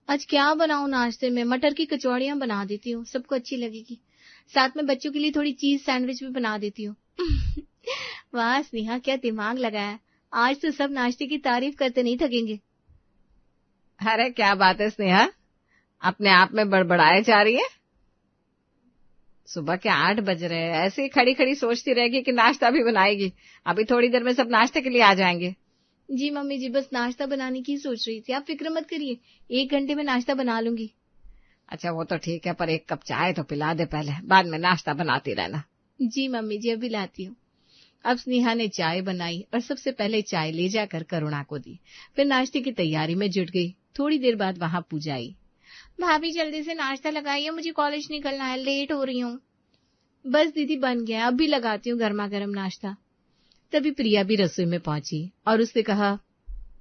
आज क्या बनाऊं नाश्ते में? मटर की कचौड़ियां बना देती हूँ, सबको अच्छी लगेगी। साथ में बच्चों के लिए थोड़ी चीज सैंडविच भी बना देती हूँ। वाह स्नेहा, क्या दिमाग लगाया। आज तो सब नाश्ते की तारीफ करते नहीं थकेंगे। अरे क्या बात है स्नेहा, अपने आप में बड़बड़ाए जा रही है। सुबह के 8 बज रहे हैं, ऐसे ही खड़ी खड़ी सोचती रहेगी कि नाश्ता भी बनाएगी। अभी थोड़ी देर में सब नाश्ते के लिए आ जाएंगे। जी मम्मी जी, बस नाश्ता बनाने की सोच रही थी, आप फिक्र मत करिए, 1 घंटे में नाश्ता बना लूंगी। अच्छा वो तो ठीक है, पर 1 कप चाय तो पिला दे पहले, बाद में नाश्ता बनाती रहना। जी मम्मी जी, अभी लाती हूँ। अब स्नेहा ने चाय बनाई और सबसे पहले चाय ले जाकर करुणा को दी। फिर नाश्ते की तैयारी में जुट गई। थोड़ी देर बाद वहां पूजा आई। भाभी जल्दी से नाश्ता लगाइए, मुझे कॉलेज निकलना है, लेट हो रही हूँ। बस दीदी बन गया, अब भी लगाती हूँ गर्मा गर्म नाश्ता। तभी प्रिया भी रसोई में पहुंची और उसने कहा,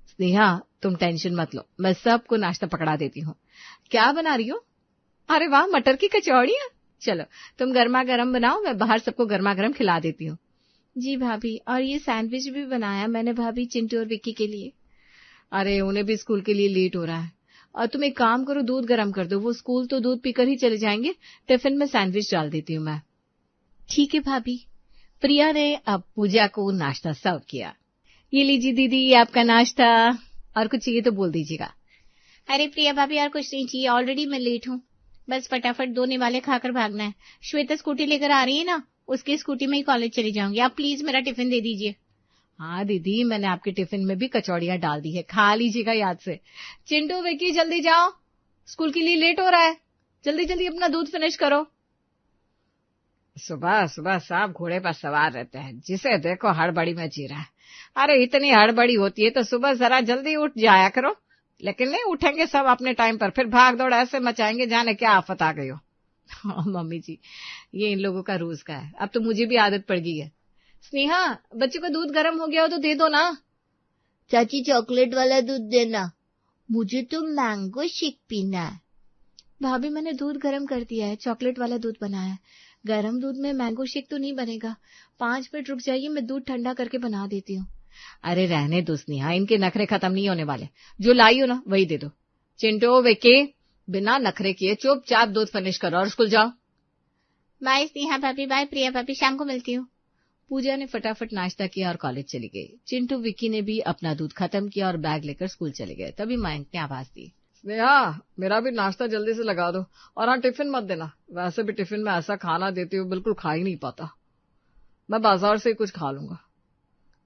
स्नेहा तुम टेंशन मत लो, मैं सबको नाश्ता पकड़ा देती हूँ। क्या बना रही हो? अरे वाह, मटर की कचौड़ियां। चलो तुम गर्मा गर्म बनाओ, मैं बाहर सबको गर्मा गर्म खिला देती हूँ। जी भाभी, और ये सैंडविच भी बनाया मैंने भाभी, चिंटू और विक्की के लिए। अरे उन्हें भी स्कूल के लिए लेट हो रहा है। और तुम एक काम करो, दूध गर्म कर दो, वो स्कूल तो दूध पीकर ही चले जाएंगे, टिफिन में सैंडविच डाल देती हूँ मैं। ठीक है भाभी। प्रिया ने अब पूजा को नाश्ता सर्व किया। ये लीजिए दीदी, ये आपका नाश्ता, और कुछ चाहिए तो बोल दीजिएगा। अरे प्रिया भाभी, और कुछ नहीं चाहिए, ऑलरेडी मैं लेट हूँ, बस फटाफट 2 निवाले खाकर भागना है। श्वेता स्कूटी लेकर आ रही है ना, उसकी स्कूटी में ही कॉलेज चली जाऊंगी, आप प्लीज मेरा टिफिन दे दीजिए। हाँ दीदी, मैंने आपके टिफिन में भी कचौड़ियां डाल दी है, खा लीजिएगा याद से। चिंटू विक्की जल्दी जाओ, स्कूल के लिए लेट हो रहा है, जल्दी जल्दी अपना दूध फिनिश करो। सुबह सुबह सब घोड़े पर सवार रहते हैं, जिसे देखो हड़बड़ी में जी रहा है। अरे इतनी हड़बड़ी होती है तो सुबह जरा जल्दी उठ जाया करो, लेकिन नहीं उठेंगे सब अपने टाइम पर, फिर भाग दौड़ ऐसे मचाएंगे जाने क्या आफत आ गई हो। हाँ, मम्मी जी ये इन लोगों का रोज का है, अब तो मुझे भी आदत पड़ गई है। स्नेहा, बच्चों का दूध गर्म हो गया हो तो दे दो ना। चाची चॉकलेट वाला दूध देना, मुझे तो मैंगो शेक पीना है। भाभी मैंने दूध गर्म कर दिया है, चॉकलेट वाला दूध बनाया है, गर्म दूध में मैंगो शेक तो नहीं बनेगा। 5 मिनट रुक जाइए, मैं दूध ठंडा करके बना देती हूँ। अरे रहने दो स्नेहा, इनके नखरे खत्म नहीं होने वाले, जो लाई हो ना वही दे दो। चिंटू विक्की, बिना नखरे किए चुपचाप दूध फिनिश करो और स्कूल जाओ। बाय स्नेहा भाभी, बाय प्रिया भाभी, शाम को मिलती हूँ। पूजा ने फटाफट नाश्ता किया और कॉलेज चली गई। चिंटू विक्की ने भी अपना दूध खत्म किया और बैग लेकर स्कूल चले गए। तभी मयंक ने आवाज दी, स्नेहा मेरा भी नाश्ता जल्दी से लगा दो, और हाँ टिफिन मत देना, वैसे भी टिफिन में ऐसा खाना देती हूँ बिल्कुल खा ही नहीं पाता, मैं बाजार से ही कुछ खा लूंगा।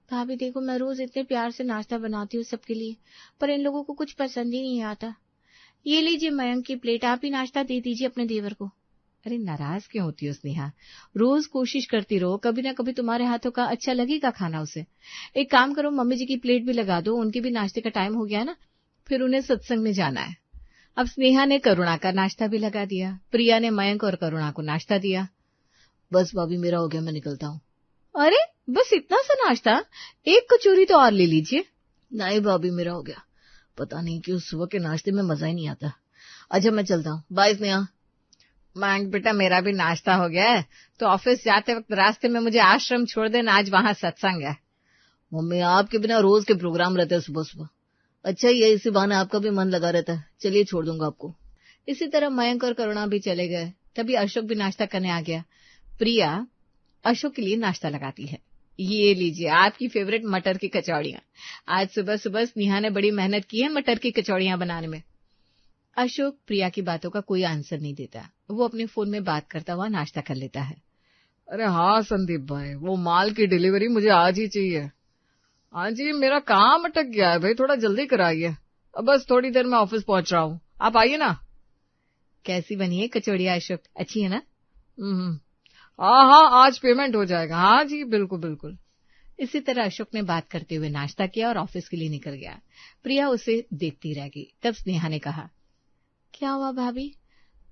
भाभी देखो, मैं रोज इतने प्यार से नाश्ता बनाती हूँ सबके लिए, पर इन लोगों को कुछ पसंद ही नहीं आता। ये लीजिए मयंक की प्लेट, आप ही नाश्ता दे दीजिए अपने देवर को। अरे नाराज क्यों होती हो स्नेहा, रोज कोशिश करती रहो, कभी ना कभी तुम्हारे हाथों का अच्छा लगेगा खाना उसे। एक काम करो, मम्मी जी की प्लेट भी लगा दो, उनके भी नाश्ते का टाइम हो गया ना, फिर उन्हें सत्संग में जाना है। अब स्नेहा ने करुणा का नाश्ता भी लगा दिया। प्रिया ने मयंक और करुणा को नाश्ता दिया। बस भाभी मेरा हो गया, मैं निकलता हूँ। अरे बस इतना सा नाश्ता, एक कचौरी तो और ले लीजिए। नहीं भाभी मेरा हो गया, पता नहीं क्यों सुबह के नाश्ते में मजा ही नहीं आता। अच्छा मैं चलता हूँ, बाय स्नेहा। मयंक बेटा मेरा भी नाश्ता हो गया है, तो ऑफिस जाते वक्त रास्ते में मुझे आश्रम छोड़ देना, आज वहां सत्संग है। मम्मी आपके बिना रोज के प्रोग्राम रहते हैं सुबह सुबह। अच्छा ये इसी बहाने आपका भी मन लगा रहता है, चलिए छोड़ दूंगा आपको। इसी तरह मयंक और करुणा भी चले गए। तभी अशोक भी नाश्ता करने आ गया। प्रिया अशोक के लिए नाश्ता लगाती है। ये लीजिए आपकी फेवरेट मटर की कचौड़ियां, आज सुबह सुबह स्नेहा ने बड़ी मेहनत की है मटर की कचौड़ियां बनाने में। अशोक प्रिया की बातों का कोई आंसर नहीं देता, वो अपने फोन में बात करता हुआ नाश्ता कर लेता है। अरे हाँ संदीप भाई, वो माल की डिलीवरी मुझे आज ही चाहिए। हाँ जी मेरा काम अटक गया है भाई, थोड़ा जल्दी कराइए, अब बस थोड़ी देर में ऑफिस पहुंच रहा हूँ, आप आइए ना। कैसी बनी है कचौड़ियां अशोक, अच्छी है ना? हाँ हाँ आज पेमेंट हो जाएगा, हाँ जी बिल्कुल बिल्कुल। इसी तरह अशोक ने बात करते हुए नाश्ता किया और ऑफिस के लिए निकल गया। प्रिया उसे देखती रह गई। तब स्नेहा ने कहा, क्या हुआ भाभी,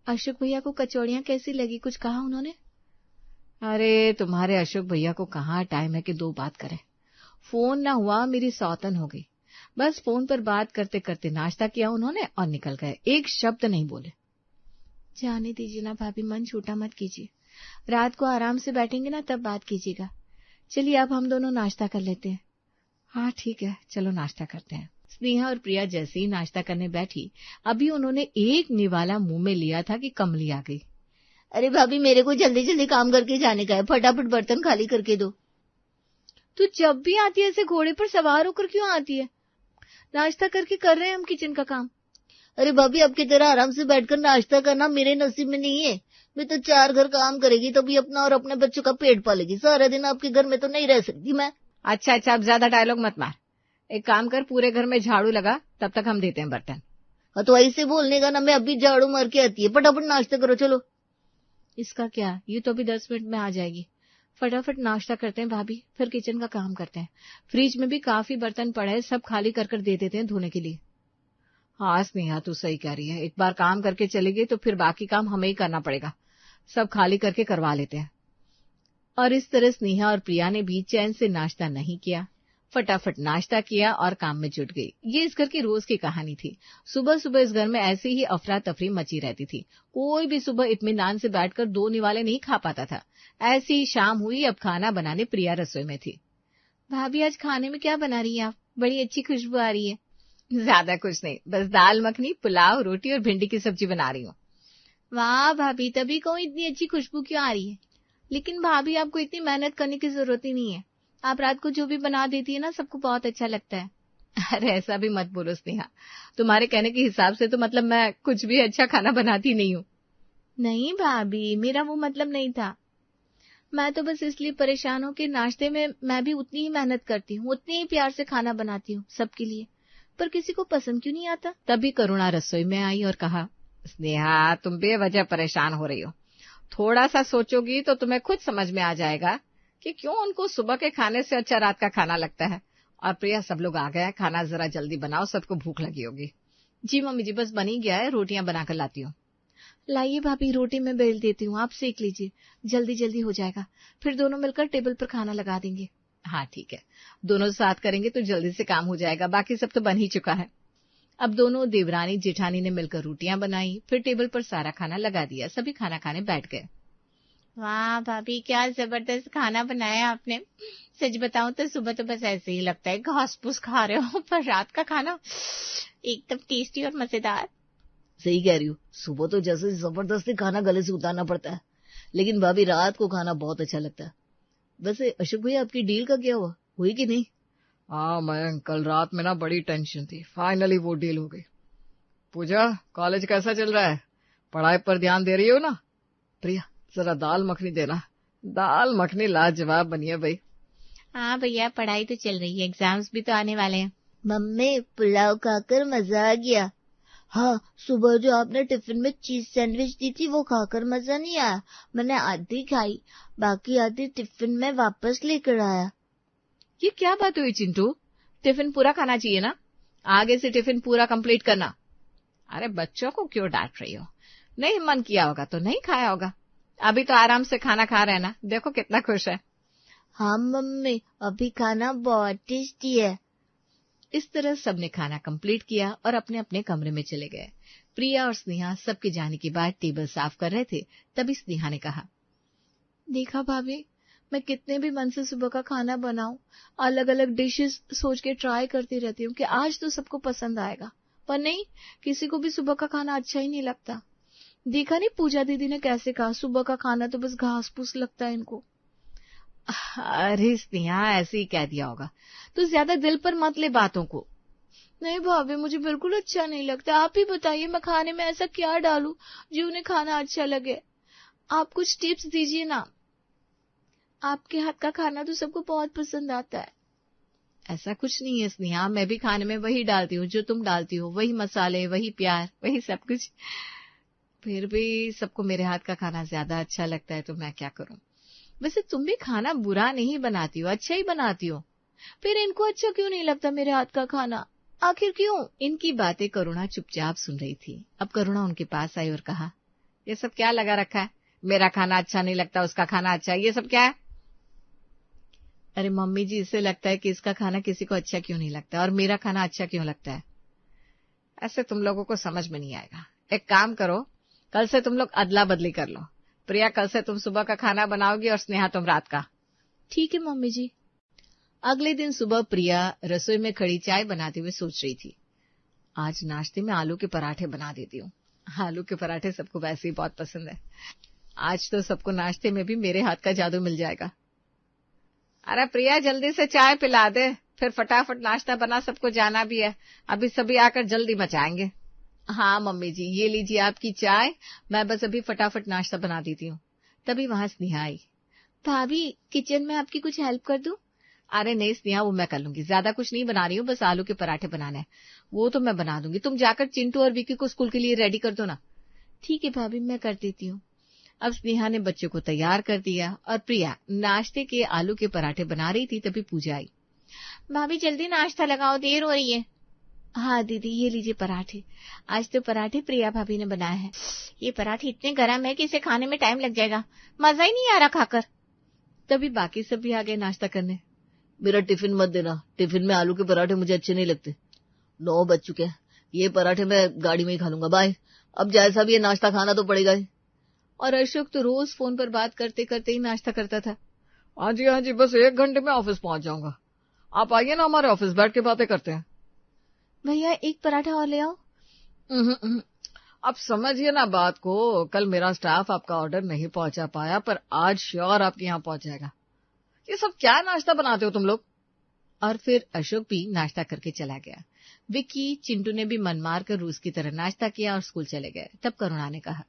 अशोक भैया को कचौड़ियां कैसी लगी, कुछ कहा उन्होंने? अरे तुम्हारे अशोक भैया को कहाँ टाइम है कि 2 बात करें, फोन ना हुआ मेरी सौतन हो गई। बस फोन पर बात करते करते नाश्ता किया उन्होंने और निकल गए, एक शब्द नहीं बोले। जाने दीजिए ना भाभी, मन छोटा मत कीजिए, रात को आराम से बैठेंगे ना तब बात कीजिएगा। चलिए अब हम दोनों नाश्ता कर लेते हैं। हाँ ठीक है, चलो नाश्ता करते हैं। स्नेहा और प्रिया जैसे ही नाश्ता करने बैठी, अभी उन्होंने एक निवाला मुंह में लिया था कि कमली आ गई। अरे भाभी, मेरे को जल्दी जल्दी काम करके जाने का है, फटाफट बर्तन खाली करके दो। तू जब भी आती है ऐसे घोड़े पर सवार होकर क्यों आती है? नाश्ता करके कर रहे हैं हम किचन का काम। अरे भाभी, आपकी तरह आराम से बैठकर नाश्ता करना मेरे नसीब में नहीं है। मैं तो 4 घर काम करेगी तभी अपना और अपने बच्चों का पेट पालेगी। सारा दिन आपके घर में तो नहीं रह सकती मैं। अच्छा, अब ज्यादा डायलॉग मत मार। एक काम कर, पूरे घर में झाड़ू लगा, तब तक हम देते हैं बर्तन। हाँ तो ऐसे बोलने का ना, मैं अभी झाड़ू मार के आती है। फटाफट नाश्ता करो, चलो। इसका क्या, ये तो अभी 10 मिनट में आ जाएगी। फटाफट नाश्ता करते हैं भाभी, फिर किचन का काम करते हैं। फ्रिज में भी काफी बर्तन पड़े हैं, सब खाली कर कर दे देते हैं धोने के लिए। हाँ स्नेहा, तू सही कह रही है। एक बार काम करके चली गई तो फिर बाकी काम हमें ही करना पड़ेगा। सब खाली करके करवा लेते हैं। और इस तरह स्नेहा और प्रिया ने भी चैन से नाश्ता नहीं किया, फटाफट नाश्ता किया और काम में जुट गई। ये इस घर की रोज की कहानी थी। सुबह सुबह इस घर में ऐसे ही अफरा तफरी मची रहती थी। कोई भी सुबह इत्मीनान से बैठकर 2 निवाले नहीं खा पाता था। ऐसी ही शाम हुई, अब खाना बनाने प्रिया रसोई में थी। भाभी, आज खाने में क्या बना रही हैं आप? बड़ी अच्छी खुशबू आ रही है। ज्यादा कुछ नहीं, बस दाल मखनी, पुलाव, रोटी और भिंडी की सब्जी बना रही हूँ। वाह भाभी, तभी कहूँ इतनी अच्छी खुशबू क्यों आ रही है। लेकिन भाभी, आपको इतनी मेहनत करने की जरूरत ही नहीं है। आप रात को जो भी बना देती है ना, सबको बहुत अच्छा लगता है। अरे ऐसा भी मत बोलो स्नेहा, तुम्हारे कहने के हिसाब से तो मतलब मैं कुछ भी अच्छा खाना बनाती नहीं हूँ। नहीं भाभी, मेरा वो मतलब नहीं था। मैं तो बस इसलिए परेशान हूँ कि नाश्ते में मैं भी उतनी ही मेहनत करती हूँ, उतनी ही प्यार से खाना बनाती हूँ सबके लिए, पर किसी को पसंद क्यों नहीं आता। तभी करुणा रसोई में आई और कहा, स्नेहा तुम बेवजह परेशान हो रही हो। थोड़ा सा सोचोगी तो तुम्हें खुद समझ में आ जाएगा कि क्यों उनको सुबह के खाने से अच्छा रात का खाना लगता है। और प्रिया, सब लोग आ गए हैं, खाना जरा जल्दी बनाओ, सबको भूख लगी होगी। जी मम्मी जी, बस बन ही गया है, रोटियां बनाकर लाती हूँ। लाइए भाभी, रोटी मैं बेल देती हूँ, आप सेक लीजिए, जल्दी जल्दी हो जाएगा। फिर दोनों मिलकर टेबल पर खाना लगा देंगे। हाँ ठीक है, दोनों साथ करेंगे तो जल्दी से काम हो जाएगा। बाकी सब तो बन ही चुका है। अब दोनों देवरानी जेठानी ने मिलकर रोटियां बनाई, फिर टेबल पर सारा खाना लगा दिया। सभी खाना खाने बैठ गए। वाह भाभी, क्या जबरदस्त खाना बनाया आपने। सच बताऊं तो सुबह तो बस ऐसे ही लगता है घास फूस खा रहे हो, पर रात का खाना एकदम टेस्टी और मजेदार। सही कह रही हूँ, सुबह तो जैसे जबरदस्ती खाना गले से उतारना पड़ता है, लेकिन भाभी रात को खाना बहुत अच्छा लगता है। वैसे अशोक भैया, आपकी डील का क्या हुआ, हुई कि नहीं? हाँ मयंक, कल रात में ना बड़ी टेंशन थी, फाइनली वो डील हो गई। पूजा, कॉलेज कैसा चल रहा है? पढ़ाई पर ध्यान दे रही हो ना? प्रिया, जरा दाल मखनी देना। दाल मखनी लाजवाब बनी है भाई। हाँ भैया, पढ़ाई तो चल रही है, एग्जाम्स भी तो आने वाले हैं। मम्मी, पुलाव खाकर मजा आ गया। हाँ, सुबह जो आपने टिफिन में चीज सैंडविच दी थी वो खाकर मजा नहीं आया। मैंने आधी खाई, बाकी आधी टिफिन में वापस लेकर आया। ये क्या बात हुई चिंटू? टिफिन पूरा खाना चाहिए ना, आगे से टिफिन पूरा कंप्लीट करना। अरे बच्चों को क्यों डांट रही हो? नहीं मन किया होगा तो नहीं खाया होगा। अभी तो आराम से खाना खा रहे हैं ना, देखो कितना खुश है। हाँ मम्मी, अभी खाना बहुत टेस्टी है। इस तरह सबने खाना कंप्लीट किया और अपने अपने कमरे में चले गए। प्रिया और स्नेहा सबके जाने के बाद टेबल साफ कर रहे थे, तभी स्नेहा ने कहा, देखा भाभी, मैं कितने भी मन से सुबह का खाना बनाऊं, अलग अलग डिशेस सोच के ट्राई करती रहती हूँ कि आज तो सबको पसंद आएगा, पर नहीं, किसी को भी सुबह का खाना अच्छा ही नहीं लगता। देखा नहीं पूजा दीदी ने कैसे कहा, सुबह का खाना तो बस घास फूस लगता है इनको। अरे स्नेहा, ऐसे ही कह दिया होगा, तो ज्यादा दिल पर मत ले बातों को। नहीं भाभी, मुझे बिल्कुल अच्छा नहीं लगता। आप ही बताइए, मैं खाने में ऐसा क्या डालूं जो उन्हें खाना अच्छा लगे। आप कुछ टिप्स दीजिए ना। आपके हाथ का खाना तो सबको बहुत पसंद आता है। ऐसा कुछ नहीं है स्नेहा, मैं भी खाने में वही डालती हूँ जो तुम डालती हो, वही मसाले, वही प्यार, वही सब कुछ। फिर भी सबको मेरे हाथ का खाना ज्यादा अच्छा लगता है, तो मैं क्या करूं। वैसे तुम भी खाना बुरा नहीं बनाती हो, अच्छा ही बनाती हो। फिर इनको अच्छा क्यों नहीं लगता मेरे हाथ का खाना, आखिर क्यों? इनकी बातें करुणा चुपचाप सुन रही थी। अब करुणा उनके पास आई और कहा, ये सब क्या लगा रखा है? मेरा खाना अच्छा नहीं लगता, उसका खाना अच्छा है, ये सब क्या है? अरे मम्मी जी, इससे लगता है कि इसका खाना किसी को अच्छा क्यों नहीं लगता और मेरा खाना अच्छा क्यों लगता है। ऐसे तुम लोगों को समझ में नहीं आएगा। एक काम करो, कल से तुम लोग अदला बदली कर लो। प्रिया, कल से तुम सुबह का खाना बनाओगी और स्नेहा तुम रात का। ठीक है मम्मी जी। अगले दिन सुबह प्रिया रसोई में खड़ी चाय बनाते हुए सोच रही थी, आज नाश्ते में आलू के पराठे बना देती हूँ। आलू के पराठे सबको वैसे ही बहुत पसंद है। आज तो सबको नाश्ते में भी मेरे हाथ का जादू मिल जाएगा। अरे प्रिया, जल्दी से चाय पिला दे, फिर फटाफट नाश्ता बना, सबको जाना भी है। अभी सभी आकर जल्दी मचाएंगे। हाँ मम्मी जी, ये लीजिए आपकी चाय, मैं बस अभी फटाफट नाश्ता बना देती हूँ। तभी वहां स्नेहा आई। भाभी, किचन में आपकी कुछ हेल्प कर दूं? अरे नहीं स्नेहा, वो मैं कर लूंगी, ज्यादा कुछ नहीं बना रही हूँ, बस आलू के पराठे बनाने हैं, वो तो मैं बना दूंगी। तुम जाकर चिंटू और विकी को स्कूल के लिए रेडी कर दो ना। ठीक है भाभी, मैं कर देती हूँ। अब स्नेहा ने बच्चों को तैयार कर दिया और प्रिया नाश्ते के आलू के पराठे बना रही थी, तभी पूजा आई। भाभी जल्दी नाश्ता लगाओ, देर हो रही है। हाँ दीदी, ये लीजिए पराठे। आज तो पराठे प्रिया भाभी ने बनाए हैं। ये पराठे इतने गर्म है कि इसे खाने में टाइम लग जाएगा, मजा ही नहीं आ रहा खाकर। तभी बाकी सब भी आ गए नाश्ता करने। मेरा टिफिन मत देना, टिफिन में आलू के पराठे मुझे अच्छे नहीं लगते। 9 बज चुके हैं, ये पराठे मैं गाड़ी में ही खा लूंगा, बाय। अब जैसा भी ये नाश्ता खाना तो पड़ेगा ही। और अशोक तो रोज फोन पर बात करते करते ही नाश्ता करता था। हाँ जी, बस 1 घंटे में ऑफिस पहुंच जाऊंगा। आप आइए ना हमारे ऑफिस, बैठ के बातें करते हैं। भैया एक पराठा और ले आओ। आप समझिए ना बात को, कल मेरा स्टाफ आपका ऑर्डर नहीं पहुंचा पाया, पर आज श्योर आपके यहाँ पहुंच जाएगा। ये सब क्या नाश्ता बनाते हो तुम लोग? और फिर अशोक भी नाश्ता करके चला गया। विक्की, चिंटू ने भी मन मार कर रूस की तरह नाश्ता किया और स्कूल चले गए। तब करुणा ने कहा,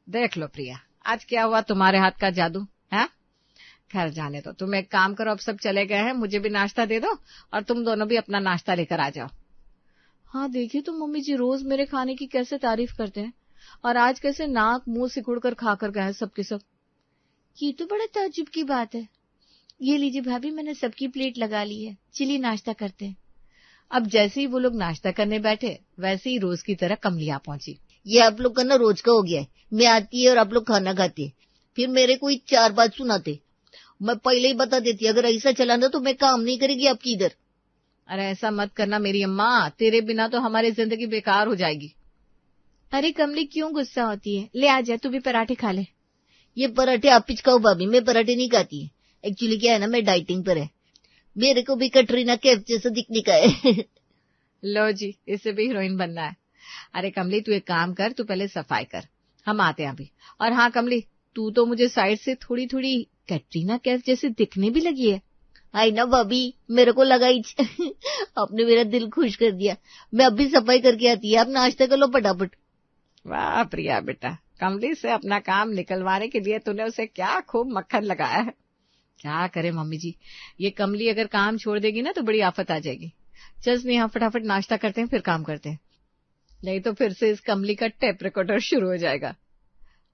देख लो प्रिया, आज क्या हुआ तुम्हारे हाथ का जादू है? खैर जाने दो, तुम एक काम करो, अब सब चले गए हैं, मुझे भी नाश्ता दे दो और तुम दोनों भी अपना नाश्ता लेकर आ जाओ। हाँ देखिए तो मम्मी जी रोज मेरे खाने की कैसे तारीफ करते हैं, और आज कैसे नाक मुंह सिकुड़ कर खा कर गए सबके सब। ये तो बड़े ताज्जुब की बात है। ये लीजिए भाभी, मैंने सबकी प्लेट लगा ली है, चलिए नाश्ता करते हैं। अब जैसे ही वो लोग नाश्ता करने बैठे, वैसे ही रोज की तरह कमलिया पहुंची। ये आप लोग का ना रोज का हो गया है, मैं आती है और आप लोग खाना खाते हैं, फिर मेरे को 4 बात सुनाते। मैं पहले ही बता देती, अगर ऐसा चला ना तो मैं काम नहीं करेगी आपकी इधर। अरे ऐसा मत करना मेरी अम्मा, तेरे बिना तो हमारी जिंदगी बेकार हो जाएगी। अरे कमली क्यों गुस्सा होती है, ले आ जा, तू भी पराठे खा ले। ये पराठे आप ही खाओ भाभी, मैं पराठे नहीं खाती है। एक्चुअली क्या है ना, मैं डाइटिंग पर है, मेरे को भी कटरीना कैफ जैसा दिखने का है। लो जी, इससे भी हीरोइन बनना है। अरे कमली तू एक काम कर, तू पहले सफाई कर, हम आते हैं अभी। और हाँ कमली, तू तो मुझे साइड से थोड़ी थोड़ी कैटरीना कैफ जैसे दिखने भी लगी है। आई ना भाभी, मेरे को लगा ही आपने मेरा दिल खुश कर दिया। मैं अभी सफाई करके आती है, आप नाश्ता कर लो फटाफट। वाह प्रिया बेटा, कमली से अपना काम निकलवाने के लिए तूने उसे क्या खूब मक्खन लगाया है। क्या करे मम्मी जी, ये कमली अगर काम छोड़ देगी ना तो बड़ी आफत आ जाएगी। चल स्नेहा फटाफट नाश्ता करते हैं, फिर काम करते हैं, नहीं तो फिर से इस कमली का टेप रिकॉर्डर शुरू हो जाएगा।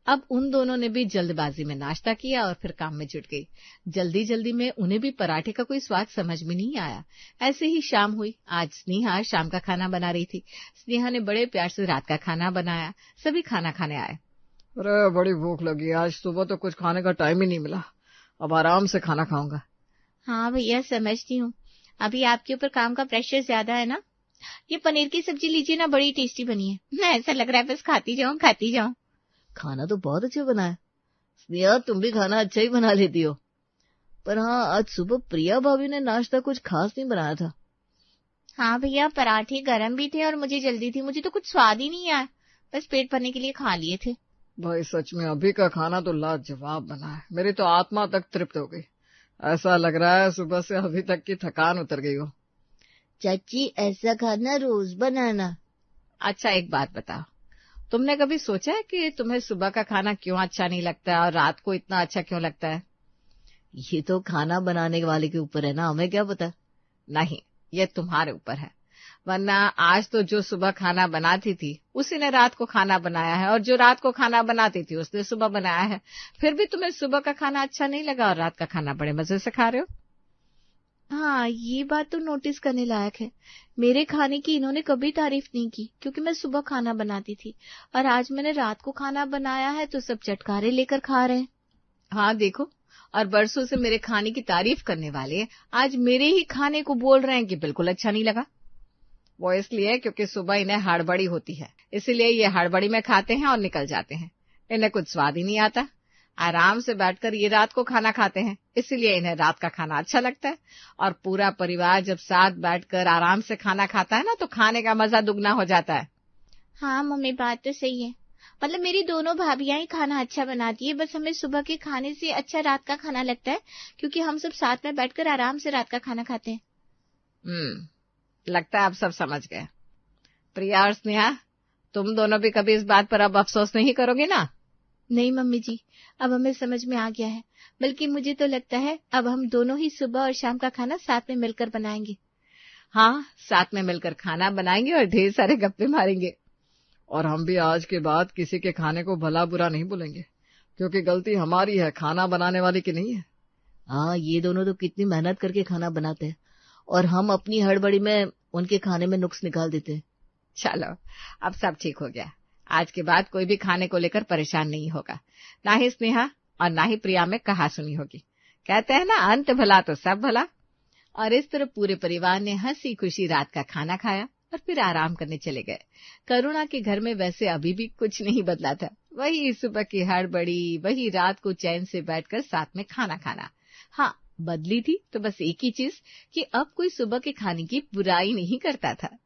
अब उन दोनों ने भी जल्दबाजी में नाश्ता किया और फिर काम में जुट गई। जल्दी जल्दी में उन्हें भी पराठे का कोई स्वाद समझ में नहीं आया। ऐसे ही शाम हुई। आज स्नेहा शाम का खाना बना रही थी। स्नेहा ने बड़े प्यार से रात का खाना बनाया। सभी खाना खाने आए। अरे बड़ी भूख लगी, आज सुबह तो कुछ खाने का टाइम ही नहीं मिला, अब आराम से खाना खाऊंगा। हाँ भैया समझती हूँ, अभी आपके ऊपर काम का प्रेशर ज्यादा है ना। ये पनीर की सब्जी लीजिए ना, बड़ी टेस्टी बनी है। ऐसा लग रहा है बस खाती जाऊं। खाना तो बहुत अच्छा बना है स्नेहा, तुम भी खाना अच्छा ही बना लेती हो। पर हाँ, आज सुबह प्रिया भाभी ने नाश्ता कुछ खास नहीं बनाया था। हाँ भैया, पराठे गरम भी थे और मुझे जल्दी थी, मुझे तो कुछ स्वाद ही नहीं आया, बस पेट भरने के लिए खा लिए थे। भाई सच में अभी का खाना तो लाजवाब बना है, मेरी तो आत्मा तक तृप्त हो गई। ऐसा लग रहा है सुबह से अभी तक की थकान उतर गई हो। चाची ऐसा खाना रोज बनाना। अच्छा एक बात बताओ, तुमने कभी सोचा है कि तुम्हें सुबह का खाना क्यों अच्छा नहीं लगता है और रात को इतना अच्छा क्यों लगता है? ये तो खाना बनाने वाले के ऊपर है ना, हमें क्या पता। नहीं, ये तुम्हारे ऊपर है, वरना आज तो जो सुबह खाना बनाती थी उसी ने रात को खाना बनाया है, और जो रात को खाना बनाती थी उसने सुबह बनाया है। फिर भी तुम्हें सुबह का खाना अच्छा नहीं लगा और रात का खाना बड़े मजे से खा रहे हो। हाँ ये बात तो नोटिस करने लायक है। मेरे खाने की इन्होंने कभी तारीफ नहीं की, क्योंकि मैं सुबह खाना बनाती थी, और आज मैंने रात को खाना बनाया है तो सब चटकारे लेकर खा रहे हैं। हाँ देखो, और बरसों से मेरे खाने की तारीफ करने वाले आज मेरे ही खाने को बोल रहे हैं कि बिल्कुल अच्छा नहीं लगा। वो इसलिए क्योंकि सुबह इन्हें हड़बड़ी होती है, इसीलिए ये हड़बड़ी में खाते हैं और निकल जाते हैं। इन्हें कुछ स्वाद ही नहीं आता। आराम से बैठकर ये रात को खाना खाते हैं, इसीलिए इन्हें रात का खाना अच्छा लगता है। और पूरा परिवार जब साथ बैठकर आराम से खाना खाता है ना, तो खाने का मजा दुगना हो जाता है। हाँ मम्मी, बात तो सही है। मतलब मेरी दोनों भाभियां ही खाना अच्छा बनाती है, बस हमें सुबह के खाने से अच्छा रात का खाना लगता है, क्योंकि हम सब साथ में बैठकर आराम से रात का खाना खाते हैं। लगता है आप सब समझ गए। प्रिया और स्नेहा, तुम दोनों भी कभी इस बात पर अब अफसोस नहीं करोगे ना? नहीं मम्मी जी, अब हमें समझ में आ गया है। बल्कि मुझे तो लगता है अब हम दोनों ही सुबह और शाम का खाना साथ में मिलकर बनाएंगे। हाँ, साथ में मिलकर खाना बनाएंगे और ढेर सारे गप्पे मारेंगे। और हम भी आज के बाद किसी के खाने को भला बुरा नहीं बोलेंगे, क्योंकि गलती हमारी है, खाना बनाने वाली की नहीं है। हाँ, ये दोनों तो कितनी मेहनत करके खाना बनाते हैं और हम अपनी हड़बड़ी में उनके खाने में नुक्स निकाल देते हैं। चलो, अब सब ठीक हो गया। आज के बाद कोई भी खाने को लेकर परेशान नहीं होगा, ना ही स्नेहा और ना ही प्रिया में कहा सुनी होगी। कहते हैं ना, अंत भला तो सब भला। और इस तरह पूरे परिवार ने हंसी खुशी रात का खाना खाया और फिर आराम करने चले गए। करुणा के घर में वैसे अभी भी कुछ नहीं बदला था, वही सुबह की हड़बड़ी, वही रात को चैन से बैठकर साथ में खाना खाना। हाँ, बदली थी तो बस एक ही चीज कि अब कोई सुबह के खाने की बुराई नहीं करता था।